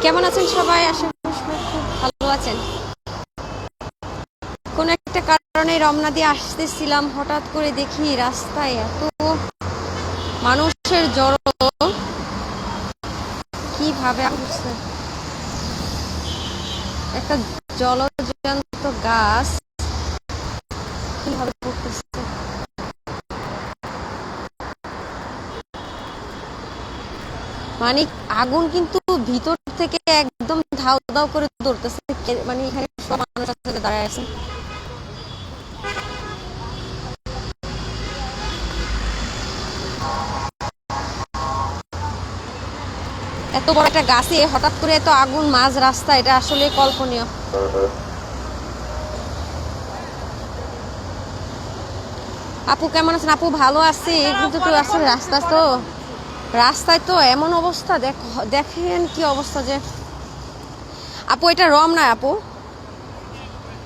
কেমন আছেন সবাই? আশা করি সবাই খুব ভালো আছেন। কোন একটা কারণে রমনা দিয়ে আসতেছিলাম, হঠাৎ করে দেখি রাস্তায় এত মানুষের জড়ো, কিভাবে আসছে একটা জলজন্ত গাছ কিভাবে পড়তেছে। মানে আগুন কিন্তু ভিতর থেকে একদম ধাও ধাও করে ধরতেছে। মানে এখানে সব মানুষ আসলে দাঁড়ায় আছে। এত বড় একটা গাছে হঠাৎ করে এত আগুন মাঝ রাস্তা, এটা আসলে কল্পনীয়। আপু কেমন আছেন? আপু ভালো আছি, কিন্তু তো আসলে রাস্তায় তো এমন অবস্থা, দেখেন কি অবস্থা যে। আপু এটা রমনা, আপু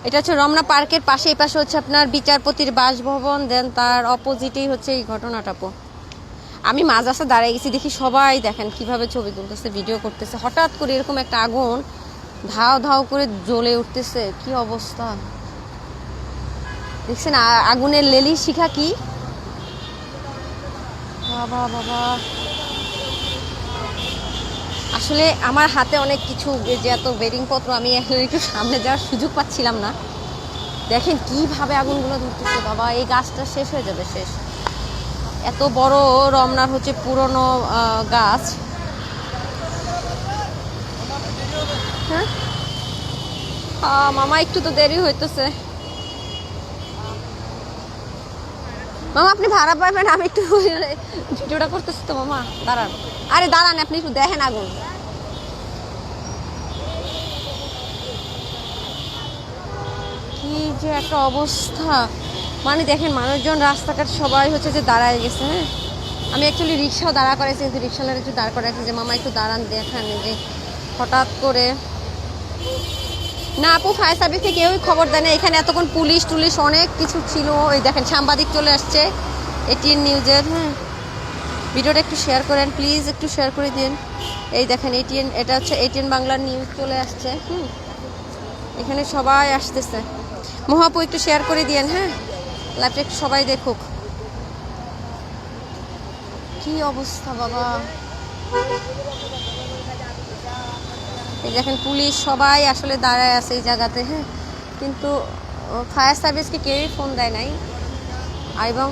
এটা হচ্ছে রমনা পার্কের পাশে। এই পাশে হচ্ছে আপনার বিচারপতির বাসভবন, দেন তার অপোজিটেই হচ্ছে এই ঘটনাটা। আপু আমি মাঝ রাস্তা দাঁড়িয়ে গেছি, দেখি সবাই দেখেন কিভাবে ছবি তুলতেছে, ভিডিও করতেছে। হঠাৎ করে এরকম একটা আগুন ধাও ধাও করে জ্বলে উঠতেছে, কি অবস্থা দেখছেন? আগুনের লেলি শিখা কি, বাবা বাবা। আসলে আমার হাতে অনেক কিছু, যে এত বেডিং পত্র, আমি একটু সামনে যাওয়ার সুযোগ পাচ্ছিলাম না। দেখেন কিভাবে আগুনগুলো ধরতেছে, বাবা এই গাছটা শেষ হয়ে যাবে, শেষ। এত বড় রমনার হচ্ছে পুরনো গাছ। হ্যাঁ মামা একটু তো দেরি হইতেছে। মামা আপনি ভাড়া পাবেন, আমি একটু ভিডিওটা করতেছি তো। মামা দাঁড়ান, আরে দাঁড়ান, আপনি একটু দেখেন আগুন কি যে একটা অবস্থা। মানে দেখেন মানুষজন রাস্তাঘাট সবাই হচ্ছে যে দাঁড়ায় গেছে। হ্যাঁ আমি অ্যাকচুয়ালি রিক্সাও দাঁড়া করাইছি, কিন্তু রিক্সাওয়ালার একটু দাঁড় করাইছি যে মামা একটু দাঁড়ান, দেখান যে হঠাৎ করে। না আপু ফায়ার সার্ভিসে কেউই খবর দেয় না, এখানে এতক্ষণ পুলিশ টুলিশ অনেক কিছু ছিল। ওই দেখেন সাংবাদিক চলে আসছে এটিএন নিউজের। হ্যাঁ ভিডিওটা একটু শেয়ার করেন প্লিজ, একটু শেয়ার করে দিন। এই দেখেন এটিএন, এটা হচ্ছে এটিএন বাংলার নিউজ চলে আসছে। এখানে সবাই আসতেছে। মহাপু একটু শেয়ার করে দিয়েন, হ্যাঁ লাইভটা একটু সবাই দেখুক। কি অবস্থা বাবা, এই দেখেন পুলিশ সবাই আসলে দাঁড়ায় আছে এই জায়গাতে। হ্যাঁ কিন্তু ফায়ার সার্ভিসকে কেউই ফোন দেয় নাই। এবং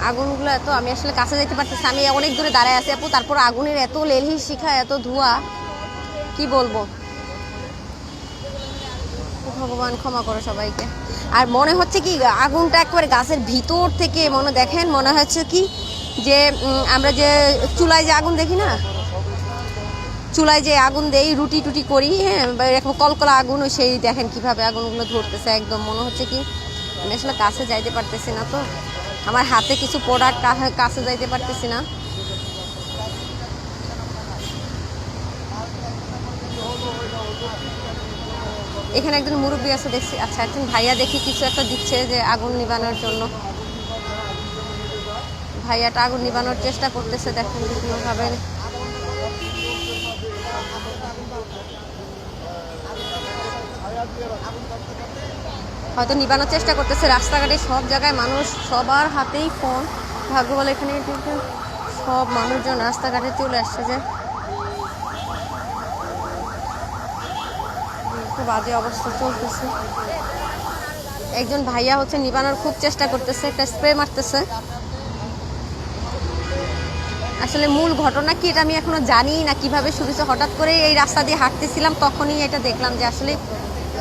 আগুনগুলো এত, আমি আসলে কাছে যেতে পারতেছি, আমি অনেক দূরে দাঁড়ায় আছি আপু, তারপর আগুনের এত লেলহি শিখা, এত ধোঁয়া, কি বলবো। ভগবান ক্ষমা করো সবাইকে। আর মনে হচ্ছে কি আগুনটা একবারে গাছের ভিতর থেকে দেখেন মনে হচ্ছে কি যে আমরা যে চুলায় যে আগুন দেখি না, চুলায় যে আগুন দেই, রুটি টুটি করি, হ্যাঁ এরকম কলকলা আগুন, সেই দেখেন কিভাবে আগুনগুলো ধরতেছে। একদম মনে হচ্ছে কি আমি আসলে কাছে যাইতে পারতেছি না, তো আমার হাতে কিছু প্রোডাক্ট, কাছে যাইতে পারতেছি না। এখানে একজন মুরব্বী আছে দেখছি, আচ্ছা একজন ভাইয়া দেখি কিছু একটা দিচ্ছে যে আগুন নিবানোর জন্য। ভাইয়াটা আগুন নিবানোর চেষ্টা করতেছে, দেখেন বিভিন্নভাবে। হয়তো নিবানোর চেষ্টা করতেছে। রাস্তাঘাটে সব জায়গায় মানুষ, সবার হাতেই ফোন। ভাগ্য বলে এখানে সব মানুষজন রাস্তাঘাটে চলে আসছে, যে খুব বাজে অবস্থা চলতেছে। একজন ভাইয়া হচ্ছে নিবানোর খুব চেষ্টা করতেছে, একটা স্প্রে মারতেছে। আসলে মূল ঘটনা কি এটা আমি এখনো জানি না, কিভাবে শুরু হয়েছে। হঠাৎ করে এই রাস্তা দিয়ে হাঁটতেছিলাম, তখনই এটা দেখলাম যে আসলে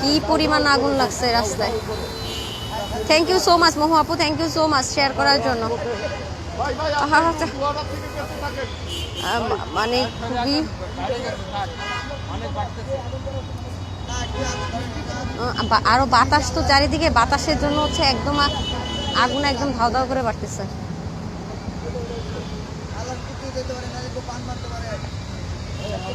কি পরিমাণ আগুন লাগছে রাস্তায়। Thank you so much Mohu আপু, thank you so much share করার জন্য। মানে খুবই আরো বাতাস তো চারিদিকে, বাতাসের জন্য হচ্ছে একদম আগুন একদম ধাও ধাও করে বাড়তেছে।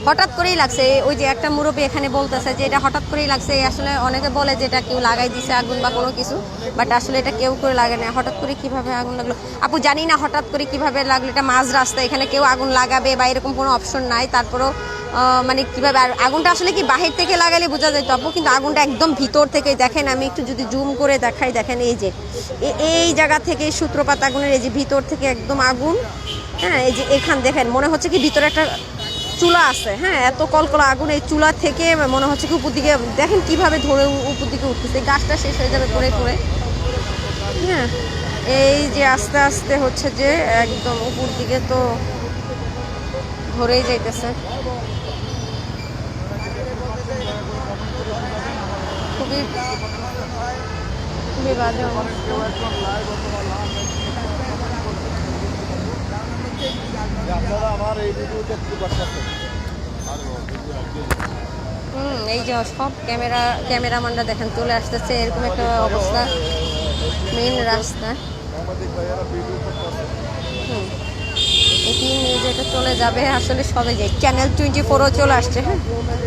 হঠাৎ করেই লাগছে। ওই যে একটা মুরব্বী এখানে বলতেছে যে এটা হঠাৎ করেই লাগছে। আসলে অনেকে বলে যে এটা কেউ লাগাই দিছে আগুন বা কোনো কিছু, বাট আসলে এটা কেউ করে লাগে না। হঠাৎ করে কিভাবে আগুন লাগলো আপু জানি না, হঠাৎ করে কিভাবে লাগলো। এটা মাঝ রাস্তা, এখানে কেউ আগুন লাগাবে বা এরকম কোনো অপশন নাই। তারপরেও মানে কিভাবে আগুনটা আসলে কি বাহির থেকে লাগালে বোঝা যেত আপু, কিন্তু আগুনটা একদম ভিতর থেকে। দেখেন আমি একটু যদি জুম করে দেখাই, দেখেন এই যে এই জায়গা থেকে সূত্রপাত আগুনের, এই যে ভিতর থেকে একদম আগুন। হ্যাঁ, এই যে এখান দেখেন মনে হচ্ছে কি ভিতরে একটা চুলা আছে। হ্যাঁ, এত কলকলা আগুন, এই চুলা থেকে মনে হচ্ছে কি উপর দিকে দেখেন কিভাবে ধরে উপর দিকে উঠতেছে। গাছটা শেষ হয়ে যাবে পড়ে পড়ে। হ্যাঁ, এই যে আস্তে আস্তে হচ্ছে যে একদম উপর দিকে তো ধরেই যাইতেছে। খুবই খুবই বাজে অবস্থা। এই যে সব ক্যামেরাম্যানরা দেখেন চলে আসতেছে, এরকম একটা অবস্থা মেইন রাস্তা। এটিএন নিউজ এটা চলে যাবে আসলে সবে যে চ্যানেল 24ও চলে আসছে। হ্যাঁ,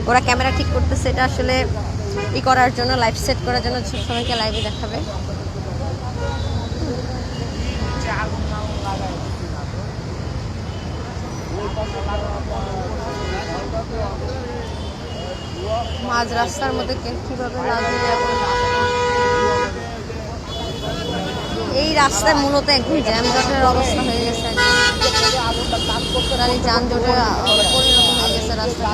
ওরা ক্যামেরা ঠিক করতেছে, এটা আসলে ই করার জন্য, লাইভ সেট করার জন্য সবাইকে লাইভে দেখাবে। মাঝ রাস্তার মধ্যে কিভাবে লাগবে এখন। এই রাস্তায় মূলত একদম জ্যামজটের অবস্থা হয়ে গেছে, গাড়ি যানজটে পরিণত হয়ে গেছে রাস্তা।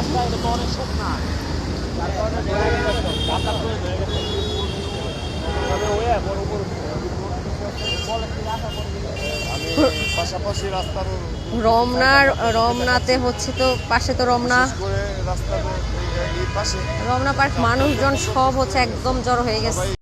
রমনাতে হচ্ছে তো পাশে তো রমনা পার্ক, মানুষজন সব হচ্ছে একদম জড়ো হয়ে গেছে।